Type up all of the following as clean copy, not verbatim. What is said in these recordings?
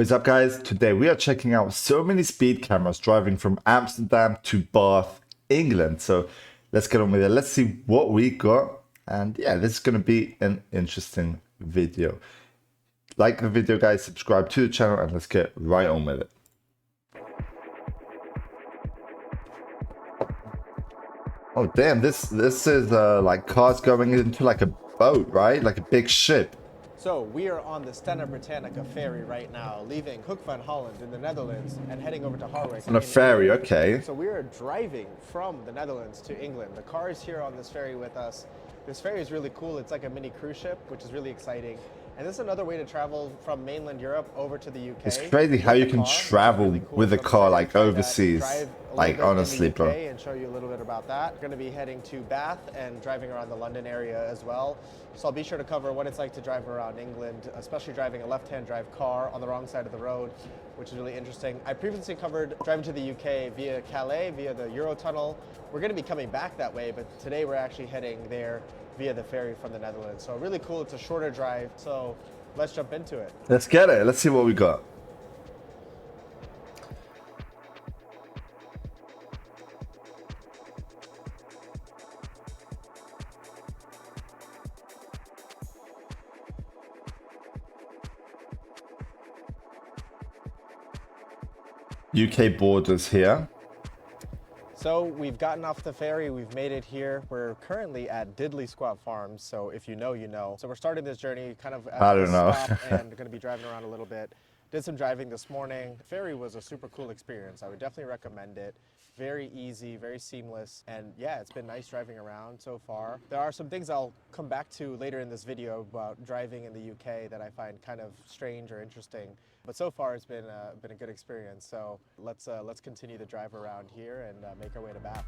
What's up, guys? Today we are checking out so many speed cameras driving from Amsterdam to Bath, England. So let's get on with it. Let's see what we got. And yeah, this is going to be an interesting video. Like the video, guys, subscribe to the channel, and let's get right on with it. Oh damn, this is like cars going into like a boat, right? Like a big ship. So we are on the Stena Britannica ferry right now, leaving Hoek van Holland in the Netherlands and heading over to Harwich. On a ferry, okay. So we are driving from the Netherlands to England. The car is here on this ferry with us. This ferry is really cool. It's like a mini cruise ship, which is really exciting. And this is another way to travel from mainland Europe over to the UK. It's crazy how you can travel really cool. with a car like overseas. Drive a Like little bit honestly, in the UK bro. and show you a little bit about that. We're going to be heading to Bath and driving around the London area as well. So I'll be sure to cover what it's like to drive around England, especially driving a left-hand drive car on the wrong side of the road, which is really interesting. I previously covered driving to the UK via Calais, via the Eurotunnel. We're going to be coming back that way, but today we're actually heading there via the ferry from the Netherlands. So really cool. It's a shorter drive. So let's jump into it. Let's get it. Let's see what we got. UK borders here. So we've gotten off the ferry, we've made it here. We're currently at Diddley Squat Farms, so if you know, you know. So we're starting this journey kind of at I don't the know. stop and going to be driving around a little bit. Did some driving this morning. The ferry was a super cool experience. I would definitely recommend it. Very easy, very seamless, and yeah, it's been nice driving around so far. There are some things I'll come back to later in this video about driving in the UK that I find kind of strange or interesting. But so far, it's been a good experience. So let's continue the drive around here and make our way to Bath.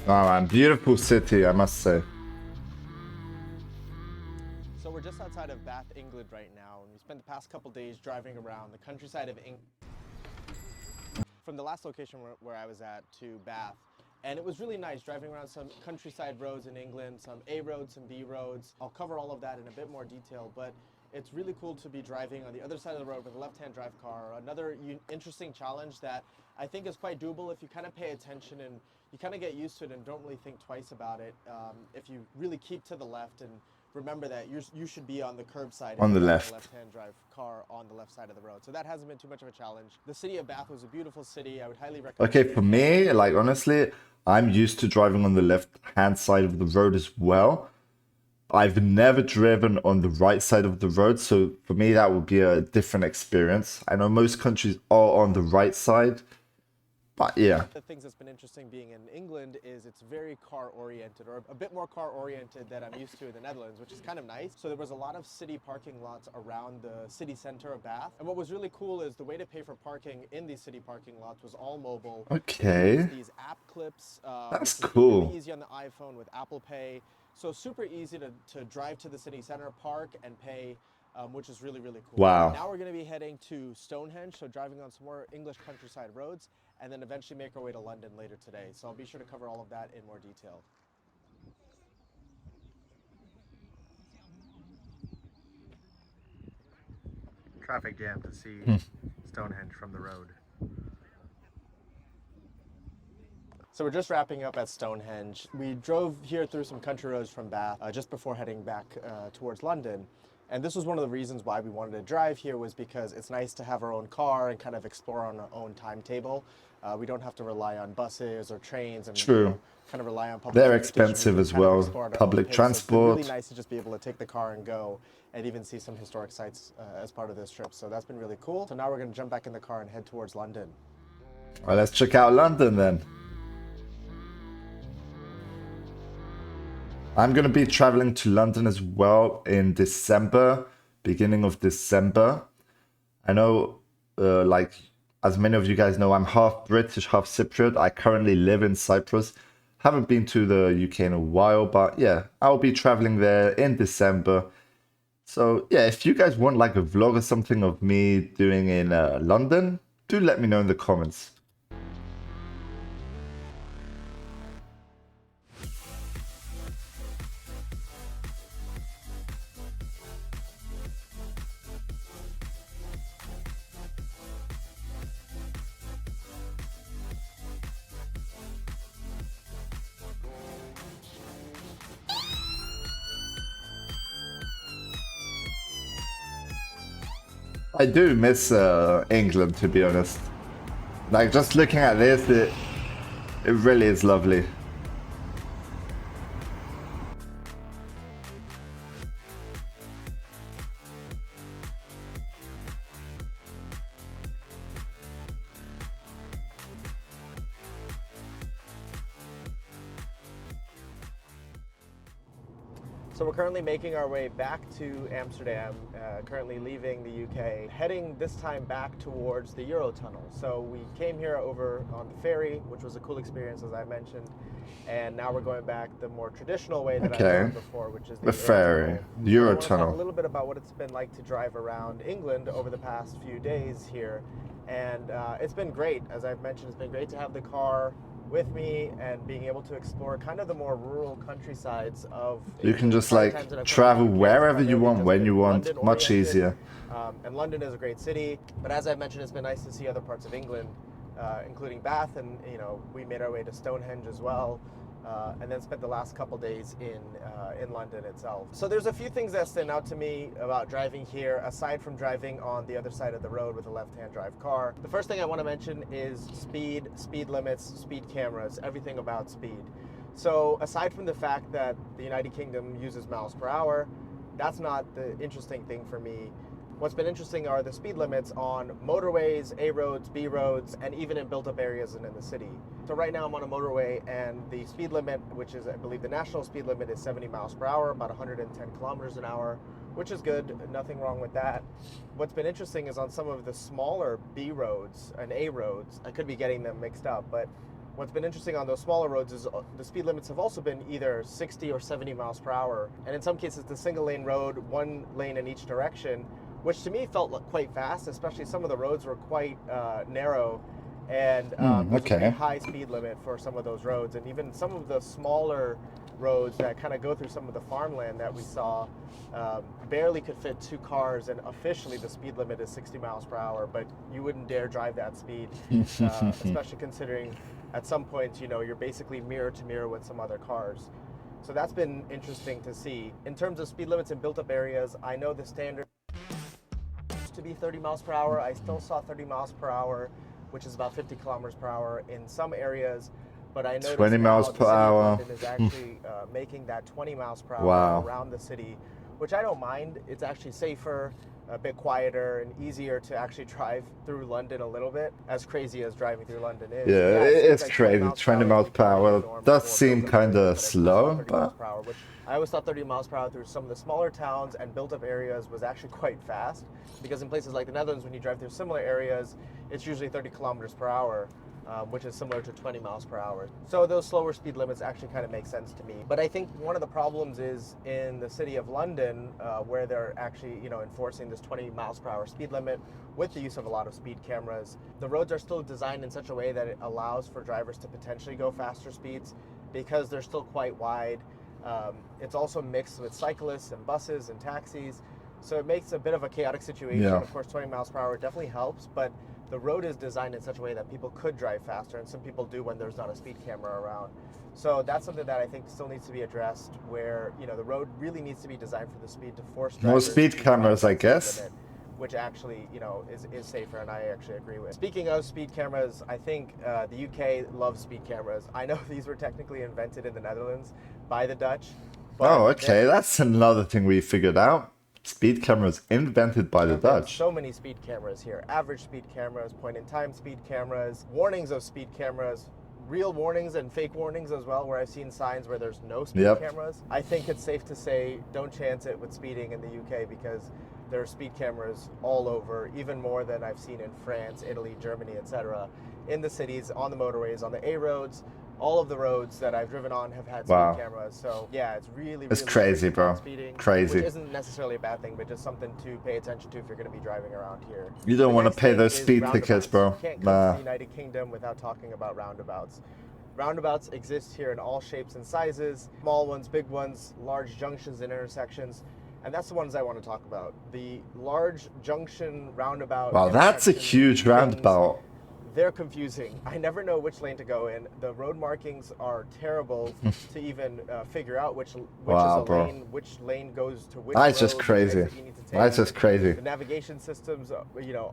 Oh man, beautiful city, I must say. So we're just outside of Bath, England right now, and we spent the past couple days driving around the countryside of England. From the last location where I was at to Bath, and it was really nice driving around some countryside roads in England, some A roads, some B roads. I'll cover all of that in a bit more detail, but it's really cool to be driving on the other side of the road with a left-hand drive car. Another interesting challenge that I think is quite doable if you kind of pay attention and you kind of get used to it and don't really think twice about it. If you really keep to the left and remember that you should be on the curb side On the left. left-hand drive car on the left side of the road. So that hasn't been too much of a challenge. The city of Bath was a beautiful city. I would highly recommend Okay, it. for me, like honestly, I'm used to driving on the left-hand side of the road as well. I've never driven on the right side of the road, so for me that would be a different experience. I know most countries are on the right side, but yeah. The things that's been interesting being in England is it's very car-oriented, or a bit more car-oriented than I'm used to in the Netherlands, which is kind of nice. So there was a lot of city parking lots around the city center of Bath. And what was really cool is the way to pay for parking in these city parking lots was all mobile. Okay. These app clips. That's which is cool. Really easy on the iPhone with Apple Pay. So super easy to drive to the city center, park, and pay, which is really, really cool. Wow. Now we're going to be heading to Stonehenge, so driving on some more English countryside roads, and then eventually make our way to London later today. So I'll be sure to cover all of that in more detail. Traffic jam to see Stonehenge from the road. So we're just wrapping up at Stonehenge. We drove here through some country roads from Bath just before heading back towards London. And this was one of the reasons why we wanted to drive here, was because it's nice to have our own car and kind of explore on our own timetable. We don't have to rely on buses or trains and True. kind of rely on public They're transportation. expensive We as can kind of well. explore at our Public own pace. So it's been transport. really nice to just be able to take the car and go and even see some historic sites as part of this trip. So that's been really cool. So now we're going to jump back in the car and head towards London. All right, let's check out London then. I'm going to be traveling to London as well in December, beginning of December. I know like, as many of you guys know, I'm half British, half Cypriot. I currently live in Cyprus. Haven't been to the UK in a while, but yeah, I'll be traveling there in December. So yeah, if you guys want like a vlog or something of me doing in London, do let me know in the comments. I do miss England, to be honest. Like, just looking at this, it really is lovely. So we're currently making our way back to Amsterdam, currently leaving the UK, heading this time back towards the Eurotunnel. So we came here over on the ferry, which was a cool experience, as I mentioned, and now we're going back the more traditional way that I've done before, which is the ferry, Eurotunnel. I want to talk Eurotunnel. a little bit about what it's been like to drive around England over the past few days here, and it's been great. As I've mentioned, it's been great to have the car with me and being able to explore kind of the more rural countrysides of You can just like travel wherever you want, when you want, much easier. And London is a great city, but as I mentioned, it's been nice to see other parts of England, including Bath, and we made our way to Stonehenge as well. And then spent the last couple days in London itself. So there's a few things that stand out to me about driving here, aside from driving on the other side of the road with a left-hand drive car. The first thing I want to mention is speed limits, speed cameras, everything about speed. So aside from the fact that the United Kingdom uses miles per hour, that's not the interesting thing for me. What's been interesting are the speed limits on motorways, A roads, B roads, and even in built-up areas and in the city. So right now I'm on a motorway, and the speed limit, which is, I believe, the national speed limit is 70 miles per hour, about 110 kilometers an hour, which is good, nothing wrong with that. What's been interesting is on some of the smaller B roads and A roads, I could be getting them mixed up, but what's been interesting on those smaller roads is the speed limits have also been either 60 or 70 miles per hour, and in some cases the single lane road, one lane in each direction, which to me felt quite fast, especially some of the roads were quite narrow, and there's a pretty high speed limit for some of those roads, and even some of the smaller roads that kind of go through some of the farmland that we saw barely could fit two cars, and officially the speed limit is 60 miles per hour, but you wouldn't dare drive that speed, especially considering at some point, you're basically mirror to mirror with some other cars. So that's been interesting to see. In terms of speed limits in built-up areas, I know the standard to be 30 miles per hour. I still saw 30 miles per hour, which is about 50 kilometers per hour in some areas, but I noticed 20 miles per hour is actually making that 20 miles per hour around the city, which I don't mind. It's actually safer, a bit quieter, and easier to actually drive through London a little bit, as crazy as driving through London is. Yeah, it's crazy. 20 miles per hour does seem kind of slow, but I always thought 30 miles per hour through some of the smaller towns and built-up areas was actually quite fast, because in places like the Netherlands, when you drive through similar areas, it's usually 30 kilometers per hour, which is similar to 20 miles per hour. So those slower speed limits actually kind of make sense to me. But I think one of the problems is in the city of London, where they're actually, enforcing this 20 miles per hour speed limit with the use of a lot of speed cameras. The roads are still designed in such a way that it allows for drivers to potentially go faster speeds because they're still quite wide. It's also mixed with cyclists and buses and taxis, so it makes a bit of a chaotic situation. Yeah. Of course, 20 miles per hour definitely helps, but the road is designed in such a way that people could drive faster, and some people do when there's not a speed camera around. So that's something that I think still needs to be addressed, where the road really needs to be designed for the speed to force drivers more speed cameras, I guess. Limit, which actually, is safer, and I actually agree with. Speaking of speed cameras, I think the UK loves speed cameras. I know these were technically invented in the Netherlands by the Dutch. Oh, okay, that's another thing we figured out. Speed cameras invented by the Dutch. So many speed cameras here. Average speed cameras, point-in-time speed cameras, warnings of speed cameras, real warnings and fake warnings as well, where I've seen signs where there's no speed cameras. I think it's safe to say don't chance it with speeding in the UK, because there are speed cameras all over, even more than I've seen in France, Italy, Germany, etc. In the cities, on the motorways, on the A roads, all of the roads that I've driven on have had speed Wow. cameras. So yeah, it's really, It's really crazy, strict bro. on speeding, Crazy. which isn't necessarily a bad thing, but just something to pay attention to if you're going to be driving around here. You don't The want to next pay thing those is speed tickets, roundabouts. bro. You can't come to Nah. the United Kingdom without talking about roundabouts. Roundabouts exist here in all shapes and sizes, small ones, big ones, large junctions and intersections, and that's the ones I want to talk about. The large junction roundabout. Wow, that's a intersection huge things, roundabout. they're confusing. I never know which lane to go in. The road markings are terrible to even figure out which Wow, is a bro. lane, which lane goes to which That's road, just which crazy. exit you need to take. That's just crazy. The navigation systems,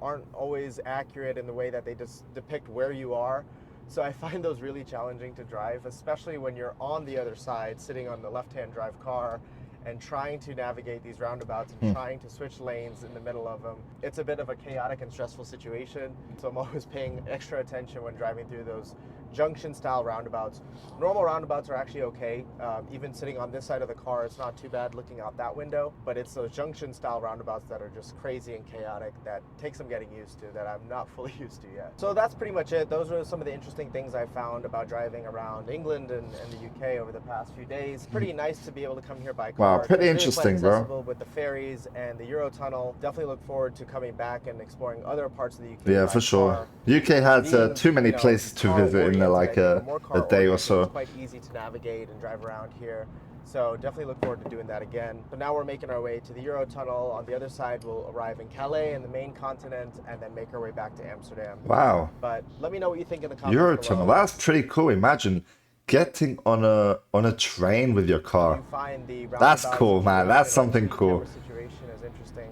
aren't always accurate in the way that they just depict where you are. So I find those really challenging to drive, especially when you're on the other side, sitting on the left-hand drive car, and trying to navigate these roundabouts and trying to switch lanes in the middle of them. It's a bit of a chaotic and stressful situation, so I'm always paying extra attention when driving through those junction-style roundabouts. Normal roundabouts are actually okay. Even sitting on this side of the car, it's not too bad looking out that window, but it's those junction-style roundabouts that are just crazy and chaotic that take some getting used to, that I'm not fully used to yet. So that's pretty much it. Those are some of the interesting things I found about driving around England and the UK over the past few days. Pretty nice to be able to come here by car. Wow, pretty It's interesting, quite bro. accessible with the ferries and the Eurotunnel. Definitely look forward to coming back and exploring other parts of the UK. Yeah, by for sure. car. UK has Being, too many places to visit in like a day or It's so. quite easy to navigate and drive around here. So definitely look forward to doing that again. So now we're making our way to the Eurotunnel. On the other side, we'll arrive in Calais in the main continent and then make our way back to Amsterdam. Wow. But let me know what you think in the comments Eurotunnel, below. that's pretty cool. Imagine getting on a train with your car. You find the That's roundabouts cool, and man. the That's something speed cool. camera situation is interesting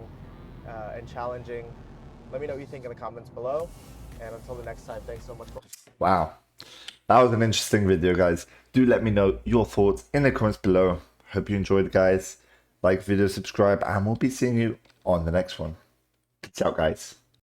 and challenging. Let me know what you think in the comments below. And until the next time, thanks so much for Wow. That was an interesting video, guys. Do let me know your thoughts in the comments below. Hope you enjoyed, guys. Like the video, subscribe, and we'll be seeing you on the next one. Peace out, guys.